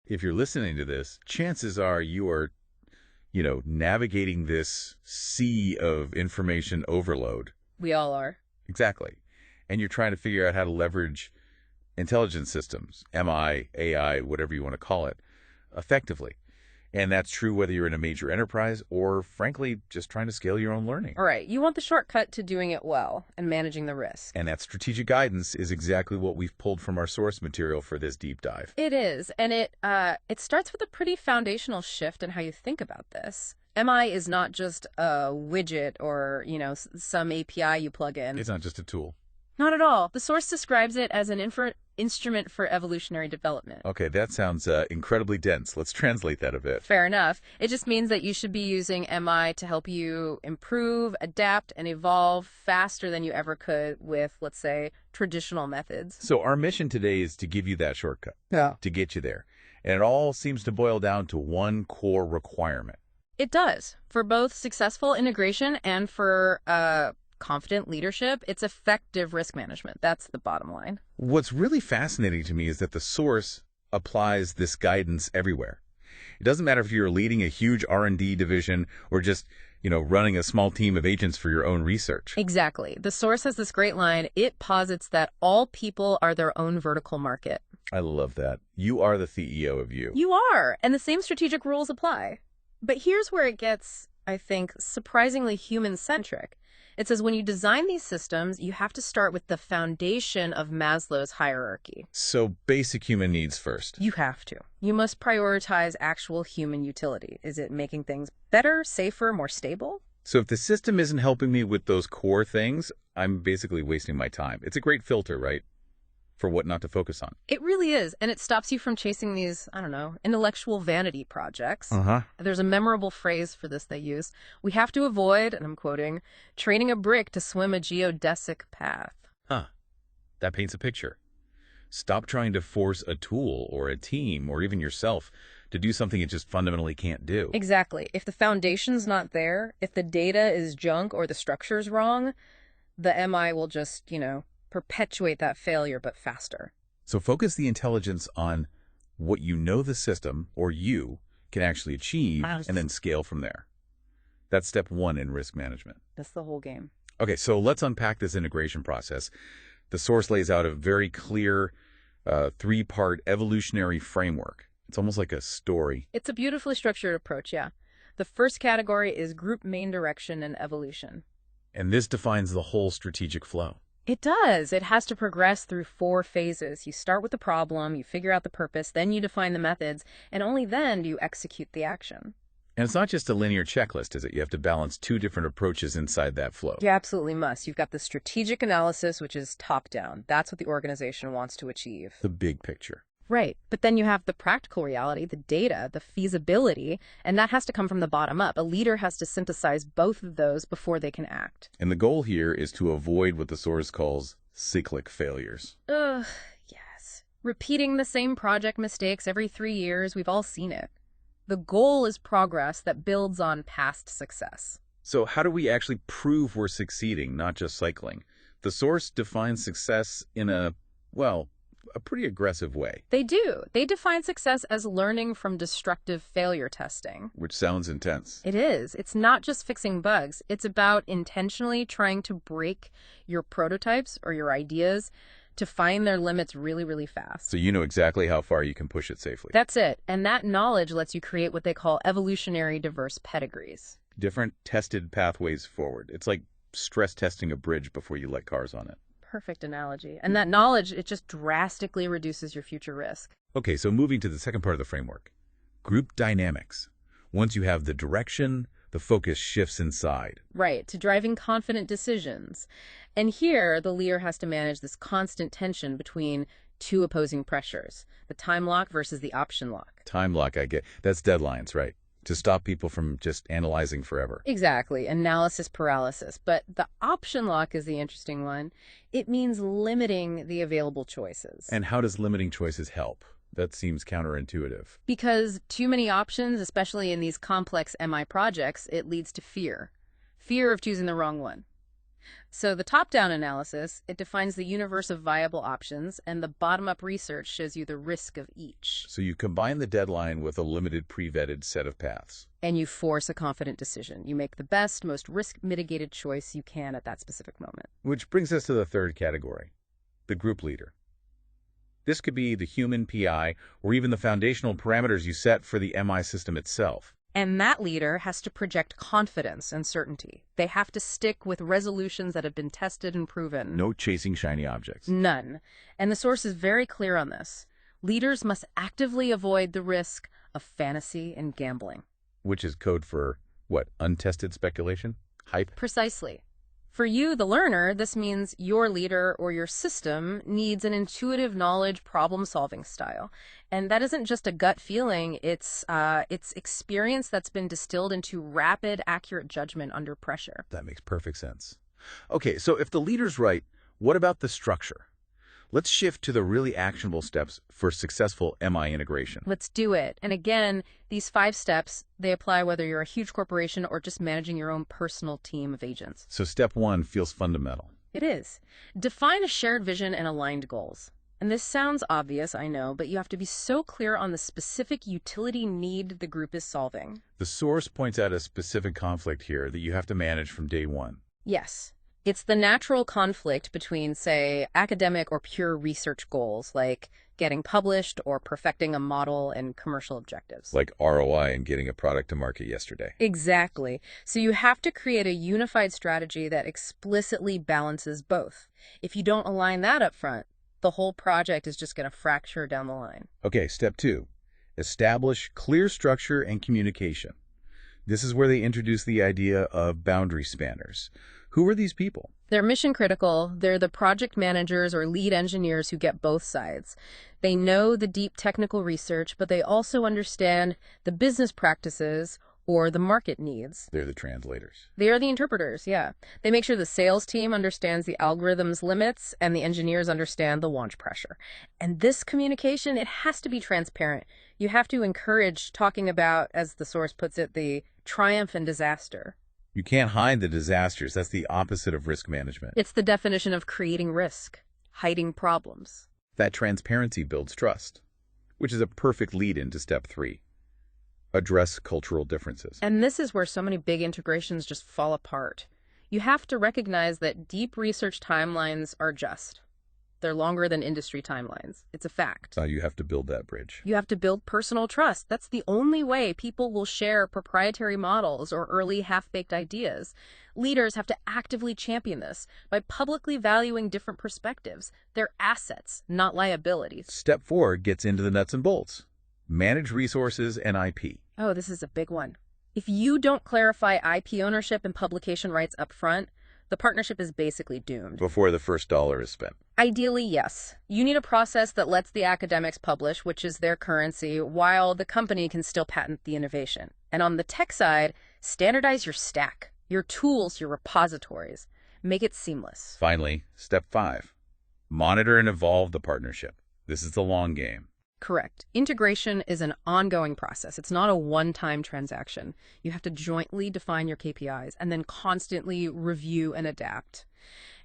If you're listening to this, chances are you are, navigating this sea of information overload. We all are. Exactly. And you're trying to figure out how to leverage intelligence systems, MI, AI, whatever you want to call it, effectively. And that's true whether you're in a major enterprise or, frankly, just trying to scale your own learning. All right. You want the shortcut to doing it well and managing the risk. And that strategic guidance is exactly what we've pulled from our source material for this deep dive. It is. And it starts with a pretty foundational shift in how you think about this. MI is not just a widget or, some API you plug in. It's not just a tool. Not at all. The source describes it as an instrument for evolutionary development. Okay, that sounds incredibly dense. Let's translate that a bit. Fair enough. It just means that you should be using MI to help you improve, adapt, and evolve faster than you ever could with, let's say, traditional methods. So our mission today is to give you that shortcut. Yeah. To get you there. And it all seems to boil down to one core requirement. It does. For both successful integration and for confident leadership, it's effective risk management. That's the bottom line. What's really fascinating to me is that the source applies this guidance everywhere. It doesn't matter if you're leading a huge R&D division or just, running a small team of agents for your own research. Exactly. The source has this great line. It posits that all people are their own vertical market. I love that. You are the CEO of you. You are. And the same strategic rules apply. But here's where it gets, I think, surprisingly human-centric. It says when you design these systems, you have to start with the foundation of Maslow's hierarchy. So basic human needs first. You have to. You must prioritize actual human utility. Is it making things better, safer, more stable? So if the system isn't helping me with those core things, I'm basically wasting my time. It's a great filter, right? For what not to focus on. It really is. And it stops you from chasing these, intellectual vanity projects. There's a memorable phrase for this they use. We have to avoid, and I'm quoting, training a brick to swim a geodesic path. That paints a picture. Stop trying to force a tool or a team or even yourself to do something it just fundamentally can't do. Exactly. If the foundation's not there, if the data is junk or the structure's wrong, the MI will just, perpetuate that failure, but faster. So focus the intelligence on what you know the system, or you, can actually achieve, and then scale from there. That's step one in risk management. That's the whole game. Okay, so let's unpack this integration process. The source lays out a very clear three-part evolutionary framework. It's almost like a story. It's a beautifully structured approach, yeah. The first category is group main direction and evolution. And this defines the whole strategic flow. It does. It has to progress through 4 phases. You start with the problem, you figure out the purpose, then you define the methods, and only then do you execute the action. And it's not just a linear checklist, is it? You have to balance 2 different approaches inside that flow. You absolutely must. You've got the strategic analysis, which is top-down. That's what the organization wants to achieve. The big picture. Right. But then you have the practical reality, the data, the feasibility, and that has to come from the bottom up. A leader has to synthesize both of those before they can act. And the goal here is to avoid what the source calls cyclic failures. Yes. Repeating the same project mistakes every 3 years, we've all seen it. The goal is progress that builds on past success. So how do we actually prove we're succeeding, not just cycling? The source defines success in a pretty aggressive way. They do. They define success as learning from destructive failure testing. Which sounds intense. It is. It's not just fixing bugs. It's about intentionally trying to break your prototypes or your ideas to find their limits really, really fast. So you know exactly how far you can push it safely. That's it. And that knowledge lets you create what they call evolutionary diverse pedigrees. Different tested pathways forward. It's like stress testing a bridge before you let cars on it. Perfect analogy. And that knowledge, it just drastically reduces your future risk. Okay, so moving to the second part of the framework. Group dynamics. Once you have the direction, the focus shifts inside. Right, to driving confident decisions. And here, the leader has to manage this constant tension between 2 opposing pressures. The time lock versus the option lock. Time lock, I get. That's deadlines, right? To stop people from just analyzing forever. Exactly. Analysis paralysis. But the option lock is the interesting one. It means limiting the available choices. And how does limiting choices help? That seems counterintuitive. Because too many options, especially in these complex MI projects, it leads to fear. Fear of choosing the wrong one. So the top-down analysis, it defines the universe of viable options, and the bottom-up research shows you the risk of each. So you combine the deadline with a limited pre-vetted set of paths. And you force a confident decision. You make the best, most risk-mitigated choice you can at that specific moment. Which brings us to the third category, the group leader. This could be the human PI or even the foundational parameters you set for the MI system itself. And that leader has to project confidence and certainty. They have to stick with resolutions that have been tested and proven. No chasing shiny objects. None. And the source is very clear on this. Leaders must actively avoid the risk of fantasy and gambling. Which is code for, what, untested speculation? Hype? Precisely. For you, the learner, this means your leader or your system needs an intuitive knowledge problem-solving style. And that isn't just a gut feeling, it's experience that's been distilled into rapid, accurate judgment under pressure. That makes perfect sense. Okay, so if the leader's right, what about the structure? Let's shift to the really actionable steps for successful MI integration. Let's do it. And again, these 5 steps, they apply whether you're a huge corporation or just managing your own personal team of agents. So step 1 feels fundamental. It is. Define a shared vision and aligned goals. And this sounds obvious, I know, but you have to be so clear on the specific utility need the group is solving. The source points out a specific conflict here that you have to manage from day one. Yes. It's the natural conflict between, say, academic or pure research goals, like getting published or perfecting a model and commercial objectives. Like ROI and getting a product to market yesterday. Exactly. So you have to create a unified strategy that explicitly balances both. If you don't align that up front, the whole project is just going to fracture down the line. Okay, step 2. Establish clear structure and communication. This is where they introduce the idea of boundary spanners. Who are these people? They're mission critical. They're the project managers or lead engineers who get both sides. They know the deep technical research, but they also understand the business practices or the market needs. They're the translators. They are the interpreters, yeah. They make sure the sales team understands the algorithm's limits and the engineers understand the launch pressure. And this communication, it has to be transparent. You have to encourage talking about, as the source puts it, the triumph and disaster. You can't hide the disasters. That's the opposite of risk management. It's the definition of creating risk, hiding problems. That transparency builds trust, which is a perfect lead into step 3. Address cultural differences. And this is where so many big integrations just fall apart. You have to recognize that deep research timelines are just. They're longer than industry timelines. It's a fact. You have to build that bridge. You have to build personal trust. That's the only way people will share proprietary models or early half-baked ideas. Leaders have to actively champion this by publicly valuing different perspectives. They're assets, not liabilities. Step 4 gets into the nuts and bolts. Manage resources and IP. Oh, this is a big one. If you don't clarify IP ownership and publication rights up front, the partnership is basically doomed. Before the first dollar is spent. Ideally, yes. You need a process that lets the academics publish, which is their currency, while the company can still patent the innovation. And on the tech side, standardize your stack, your tools, your repositories. Make it seamless. Finally, step 5. Monitor and evolve the partnership. This is the long game. Correct. Integration is an ongoing process. It's not a one-time transaction. You have to jointly define your KPIs and then constantly review and adapt.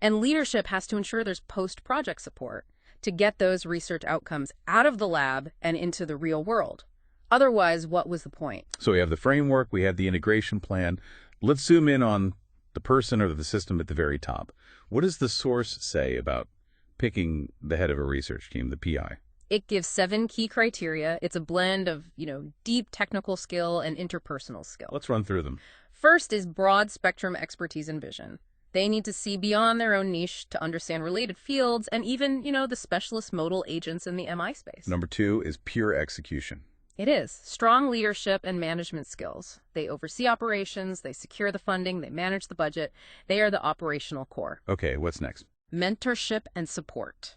And leadership has to ensure there's post-project support to get those research outcomes out of the lab and into the real world. Otherwise, what was the point? So we have the framework, we have the integration plan. Let's zoom in on the person or the system at the very top. What does the source say about picking the head of a research team, the PI? It gives 7 key criteria. It's a blend of, deep technical skill and interpersonal skill. Let's run through them. First is broad spectrum expertise and vision. They need to see beyond their own niche to understand related fields and even, the specialist modal agents in the MI space. Number 2 is pure execution. It is. Strong leadership and management skills. They oversee operations, they secure the funding, they manage the budget. They are the operational core. Okay, what's next? Mentorship and support.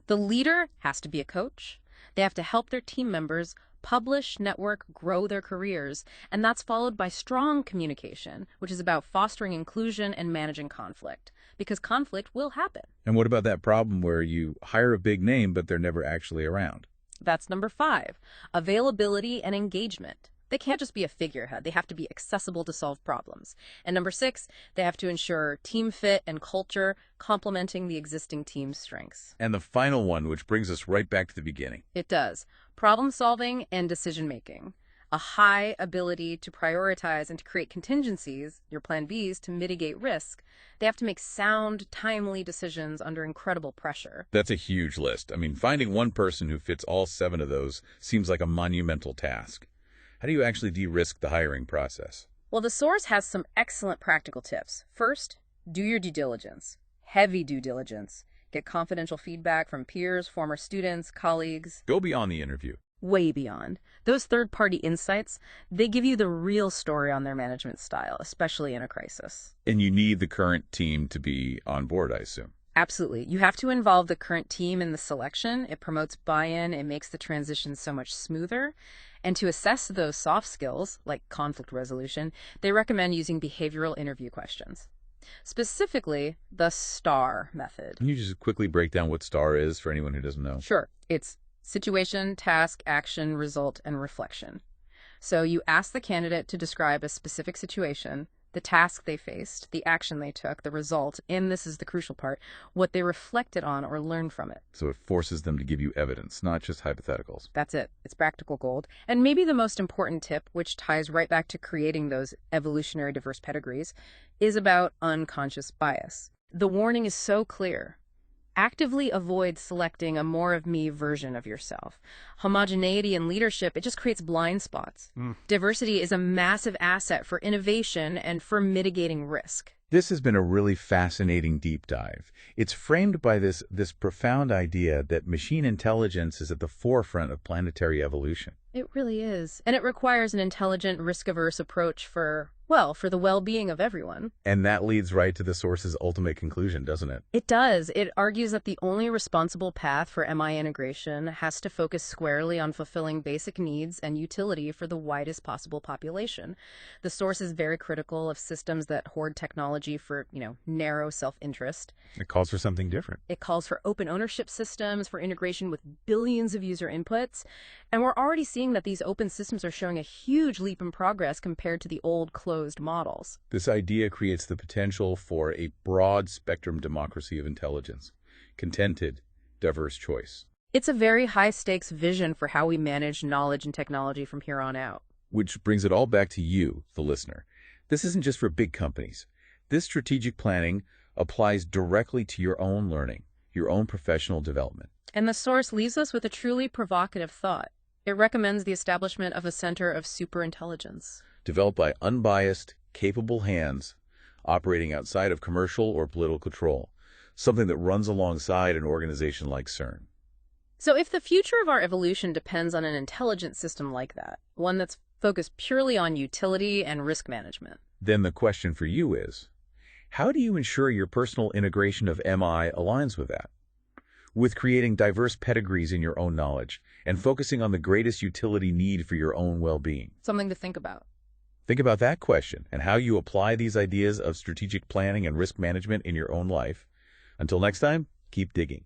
The leader has to be a coach. They have to help their team members publish, network, grow their careers, and that's followed by strong communication, which is about fostering inclusion and managing conflict, because conflict will happen. And what about that problem where you hire a big name, but they're never actually around? That's number 5, availability and engagement. They can't just be a figurehead. They have to be accessible to solve problems. And number 6, they have to ensure team fit and culture, complementing the existing team's strengths. And the final one, which brings us right back to the beginning. It does. Problem solving and decision making. A high ability to prioritize and to create contingencies, your plan Bs, to mitigate risk. They have to make sound, timely decisions under incredible pressure. That's a huge list. I mean, finding one person who fits all 7 of those seems like a monumental task. How do you actually de-risk the hiring process? Well, the source has some excellent practical tips. First, do your due diligence. Heavy due diligence. Get confidential feedback from peers, former students, colleagues. Go beyond the interview. Way beyond. Those third-party insights, they give you the real story on their management style, especially in a crisis. And you need the current team to be on board, I assume. Absolutely. You have to involve the current team in the selection. It promotes buy-in. It makes the transition so much smoother. And to assess those soft skills, like conflict resolution, they recommend using behavioral interview questions. Specifically, the STAR method. Can you just quickly break down what STAR is for anyone who doesn't know? Sure. It's situation, task, action, result, and reflection. So you ask the candidate to describe a specific situation, the task they faced, the action they took, the result, and this is the crucial part, what they reflected on or learned from it. So it forces them to give you evidence, not just hypotheticals. That's it. It's practical gold. And maybe the most important tip, which ties right back to creating those evolutionary diverse pedigrees, is about unconscious bias. The warning is so clear. Actively avoid selecting a more of me version of yourself. Homogeneity in leadership, it just creates blind spots. Diversity is a massive asset for innovation and for mitigating risk. This has been a really fascinating deep dive. It's framed by this profound idea that machine intelligence is at the forefront of planetary evolution. It really is. And it requires an intelligent, risk-averse approach for the well-being of everyone. And that leads right to the source's ultimate conclusion, doesn't it? It does. It argues that the only responsible path for MI integration has to focus squarely on fulfilling basic needs and utility for the widest possible population. The source is very critical of systems that hoard technology for, narrow self-interest. It calls for something different. It calls for open ownership systems, for integration with billions of user inputs. And we're already seeing that these open systems are showing a huge leap in progress compared to the old closed models. This idea creates the potential for a broad spectrum democracy of intelligence, contented, diverse choice. It's a very high-stakes vision for how we manage knowledge and technology from here on out. Which brings it all back to you, the listener. This isn't just for big companies. This strategic planning applies directly to your own learning, your own professional development. And the source leaves us with a truly provocative thought. It recommends the establishment of a center of superintelligence. Developed by unbiased, capable hands operating outside of commercial or political control, something that runs alongside an organization like CERN. So if the future of our evolution depends on an intelligent system like that, one that's focused purely on utility and risk management, then the question for you is, how do you ensure your personal integration of MI aligns with that? With creating diverse pedigrees in your own knowledge and focusing on the greatest utility need for your own well-being. Something to think about. Think about that question and how you apply these ideas of strategic planning and risk management in your own life. Until next time, keep digging.